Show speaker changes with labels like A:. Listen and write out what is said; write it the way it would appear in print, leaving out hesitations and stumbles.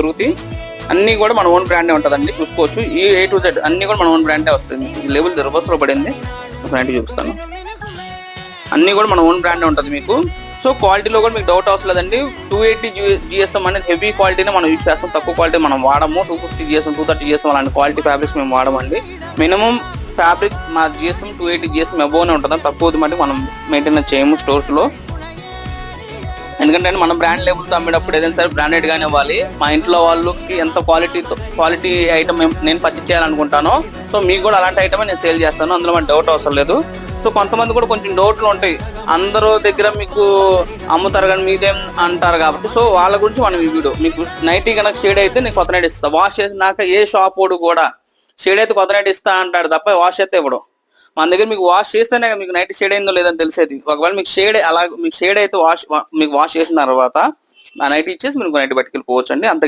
A: దొరుకుతాయి. అన్ని కూడా మన ఓన్ బ్రాండే ఉంటుందండి. చూసుకోవచ్చు ఈ A to Z అన్ని కూడా మన ఓన్ బ్రాండే వస్తుంది. మీకు లేబుల్ రివర్స్ లో పడింది, నైటీ చూపిస్తాను. అన్ని కూడా మన ఓన్ బ్రాండే ఉంటుంది మీకు. సో క్వాలిటీలో కూడా మీకు డౌట్ అవసరం లేదండి. 280 GSM అనేది హెవీ క్వాలిటీని మనం యూస్ చేస్తాం, తక్కువ క్వాలిటీ మనం వాడము. 250 GSM 230 GSM అలాంటి క్వాలిటీ ఫ్యాబ్రిక్స్ మేము వాడమండి. మినిమం ఫ్యాబ్రిక్ మా GSM 280 GSM అబోవ్నే ఉంటుంది, తక్కువది మట్టి మనం మెయింటైన్ చేయము స్టోర్స్ లో. ఎందుకంటే మన బ్రాండ్ లేబుల్తో అమ్మేటప్పుడు ఏదైనా సరే బ్రాండెడ్ గానే ఇవ్వాలి. మా ఇంట్లో వాళ్ళకి ఎంత క్వాలిటీ ఐటమ్ నేను పర్చేస్ చేయాలనుకుంటానో, సో మీకు కూడా అలాంటి ఐటమే నేను సేల్ చేస్తాను. అందులో మన డౌట్ అవసరం లేదు. సో కొంతమంది కూడా కొంచెం డౌట్లు ఉంటాయి, అందరూ దగ్గర మీకు అమ్ముతారు కానీ మీదేం అంటారు కాబట్టి, సో వాళ్ళ గురించి మనం ఈ వీడియో. మీకు నైటీ కనుక షేడ్ అయితే నేను కొత్త నైట్ ఇస్తాను. వాష్ చేసినాక ఏ షాప్ వాడు కూడా షేడ్ అయితే కొత్త నైట్ ఇస్తా అంటాడు తప్ప వాష్ అయితే ఇవ్వడం. మన దగ్గర మీకు వాష్ చేస్తేనే మీకు నైట్ షేడ్ అయిందో లేదని తెలిసేది. ఒకవేళ మీకు షేడ్ అయితే మీకు వాష్ చేసిన తర్వాత ఆ నైట్ ఇచ్చేసి మీరు నైట్ పట్టుకెళ్ళిపోవచ్చు అండి. అంత